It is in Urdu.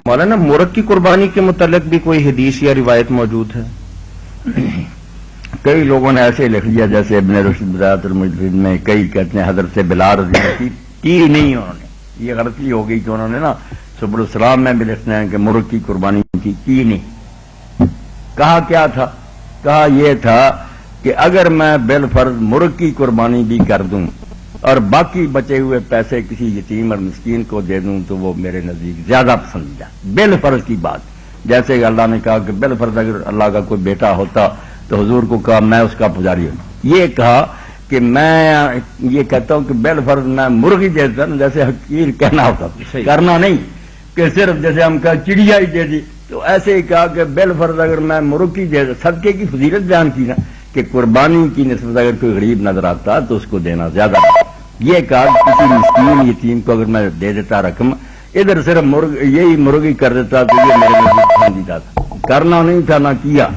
مولانا مرغ کی قربانی کے متعلق بھی کوئی حدیث یا روایت موجود ہے؟ کئی لوگوں نے ایسے لکھ لیا، جیسے ابن رشد بدایات المجتہد میں کئی کہتے ہیں حضرت بلال رضی اللہ عنہ کی نہیں، انہوں نے یہ غلطی ہو گئی کہ انہوں نے نا سبل السلام میں بھی لکھتے ہیں کہ مرغ کی قربانی کی نہیں۔ کہا کیا تھا؟ کہا یہ تھا کہ اگر میں بالفرض مرغ کی قربانی بھی کر دوں اور باقی بچے ہوئے پیسے کسی یتیم اور مسکین کو دے دوں تو وہ میرے نزدیک زیادہ پسندیدہ، بالفرض کی بات۔ جیسے کہ اللہ نے کہا کہ بالفرض اگر اللہ کا کوئی بیٹا ہوتا تو حضور کو کہا میں اس کا پجاری ہوں۔ یہ کہا کہ میں یہ کہتا ہوں کہ بالفرض میں مرغی دے دیتا ہوں، جیسے حقیر کہنا ہوتا، کرنا نہیں کہ صرف جیسے ہم کہا چڑیا ہی دے دی، تو ایسے ہی کہا کہ بالفرض اگر میں مرغی دے صدقے کی فضیلت بیان کی نا کہ قربانی کی نسبت اگر کوئی غریب نظر آتا تو اس کو دینا زیادہ۔ یہ کہا کہ کسی مسکین یتیم کو اگر میں دے دیتا رقم، ادھر صرف یہی مرغی کر دیتا تو یہ میرے نزدیک پسندیدہ تھا، کرنا نہیں تھا نہ کیا۔